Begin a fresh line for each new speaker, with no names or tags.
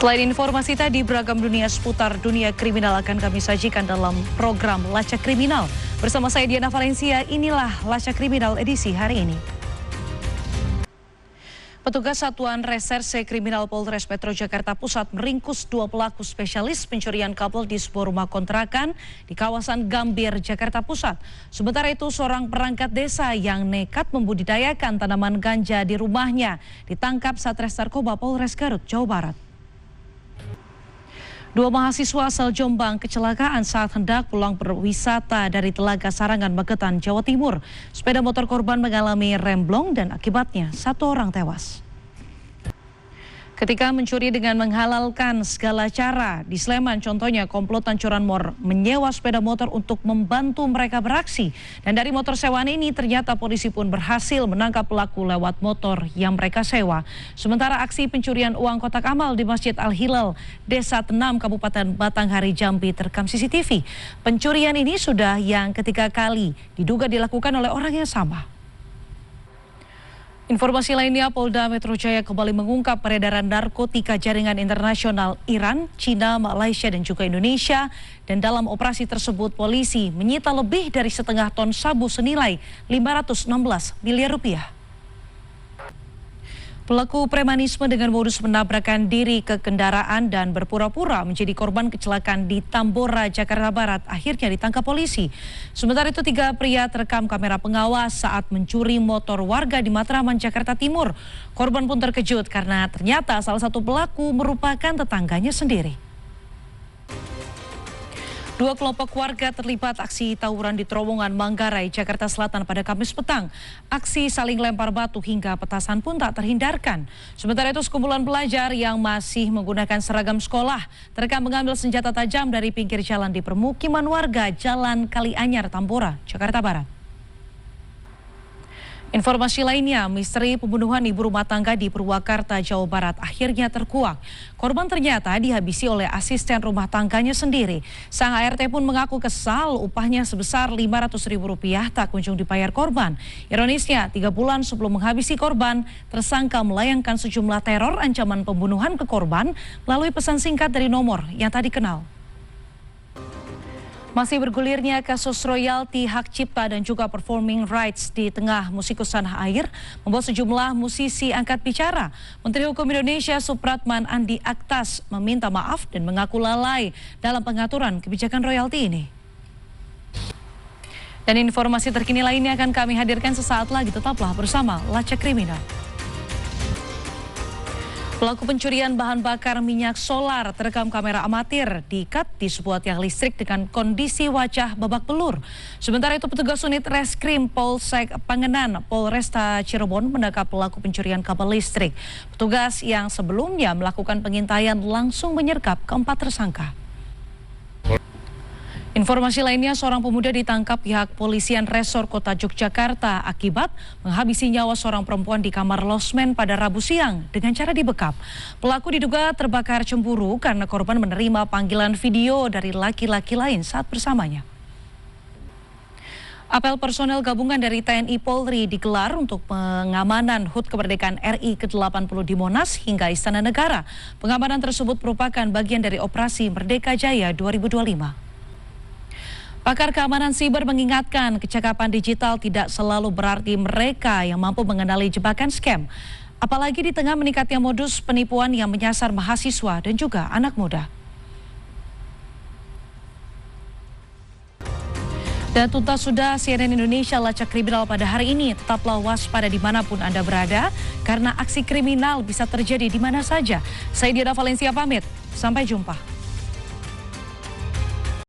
Selain informasi tadi, beragam dunia seputar dunia kriminal akan kami sajikan dalam program Lacak Kriminal. Bersama saya Diana Valencia, inilah Lacak Kriminal edisi hari ini. Petugas Satuan Reserse Kriminal Polres Metro Jakarta Pusat meringkus 2 pelaku spesialis pencurian kabel di sebuah rumah kontrakan di kawasan Gambir, Jakarta Pusat. Sementara itu, seorang perangkat desa yang nekat membudidayakan tanaman ganja di rumahnya ditangkap Satres Narkoba Polres Garut, Jawa Barat. 2 mahasiswa asal Jombang kecelakaan saat hendak pulang berwisata dari Telaga Sarangan, Magetan, Jawa Timur. Sepeda motor korban mengalami remblong dan akibatnya 1 orang tewas. Ketika mencuri dengan menghalalkan segala cara, di Sleman contohnya komplotan curanmor menyewa sepeda motor untuk membantu mereka beraksi. Dan dari motor sewaan ini ternyata polisi pun berhasil menangkap pelaku lewat motor yang mereka sewa. Sementara aksi pencurian uang kotak amal di Masjid Al-Hilal, Desa Tenam, Kabupaten Batanghari, Jambi terekam CCTV. Pencurian ini sudah yang ketiga kali diduga dilakukan oleh orang yang sama. Informasi lainnya, Polda Metro Jaya kembali mengungkap peredaran narkotika jaringan internasional Iran, Cina, Malaysia, dan juga Indonesia. Dan dalam operasi tersebut, polisi menyita lebih dari setengah ton sabu senilai 516 miliar rupiah. Pelaku premanisme dengan modus menabrakkan diri ke kendaraan dan berpura-pura menjadi korban kecelakaan di Tambora, Jakarta Barat akhirnya ditangkap polisi. Sementara itu, 3 pria terekam kamera pengawas saat mencuri motor warga di Matraman, Jakarta Timur. Korban pun terkejut karena ternyata salah satu pelaku merupakan tetangganya sendiri. 2 kelompok warga terlibat aksi tawuran di Terowongan, Manggarai, Jakarta Selatan pada Kamis petang. Aksi saling lempar batu hingga petasan pun tak terhindarkan. Sementara itu, sekumpulan pelajar yang masih menggunakan seragam sekolah terekam mengambil senjata tajam dari pinggir jalan di permukiman warga Jalan Kalianyar, Tambora, Jakarta Barat. Informasi lainnya, misteri pembunuhan ibu rumah tangga di Purwakarta, Jawa Barat akhirnya terkuak. Korban ternyata dihabisi oleh asisten rumah tangganya sendiri. Sang ART pun mengaku kesal upahnya sebesar Rp500.000 tak kunjung dibayar korban. Ironisnya, 3 bulan sebelum menghabisi korban, tersangka melayangkan sejumlah teror ancaman pembunuhan ke korban melalui pesan singkat dari nomor yang tak dikenal. Masih bergulirnya kasus royalti, hak cipta, dan juga performing rights di tengah musikus tanah air membuat sejumlah musisi angkat bicara. Menteri Hukum Indonesia Supratman Andi Aktas meminta maaf dan mengaku lalai dalam pengaturan kebijakan royalti ini. Dan informasi terkini lainnya akan kami hadirkan sesaat lagi. Tetaplah bersama Lacak Kriminal. Pelaku pencurian bahan bakar minyak solar terekam kamera amatir diikat di sebuah tiang listrik dengan kondisi wajah babak belur. Sementara itu, petugas unit Reskrim Polsek Pangenan, Polresta Cirebon menangkap pelaku pencurian kabel listrik. Petugas yang sebelumnya melakukan pengintaian langsung menyergap ke-4 tersangka. Informasi lainnya, seorang pemuda ditangkap pihak polisian Resor Kota Yogyakarta akibat menghabisi nyawa seorang perempuan di kamar losmen pada Rabu siang dengan cara dibekap. Pelaku diduga terbakar cemburu karena korban menerima panggilan video dari laki-laki lain saat bersamanya. Apel personel gabungan dari TNI Polri digelar untuk pengamanan HUT Kemerdekaan RI ke-80 di Monas hingga Istana Negara. Pengamanan tersebut merupakan bagian dari Operasi Merdeka Jaya 2025. Pakar keamanan siber mengingatkan kecakapan digital tidak selalu berarti mereka yang mampu mengenali jebakan scam. Apalagi di tengah meningkatnya modus penipuan yang menyasar mahasiswa dan juga anak muda. Dan tuntas sudah CNN Indonesia Lacak Kriminal pada hari ini. Tetaplah waspada dimanapun Anda berada, karena aksi kriminal bisa terjadi di mana saja. Saya Diana Valencia pamit, sampai jumpa.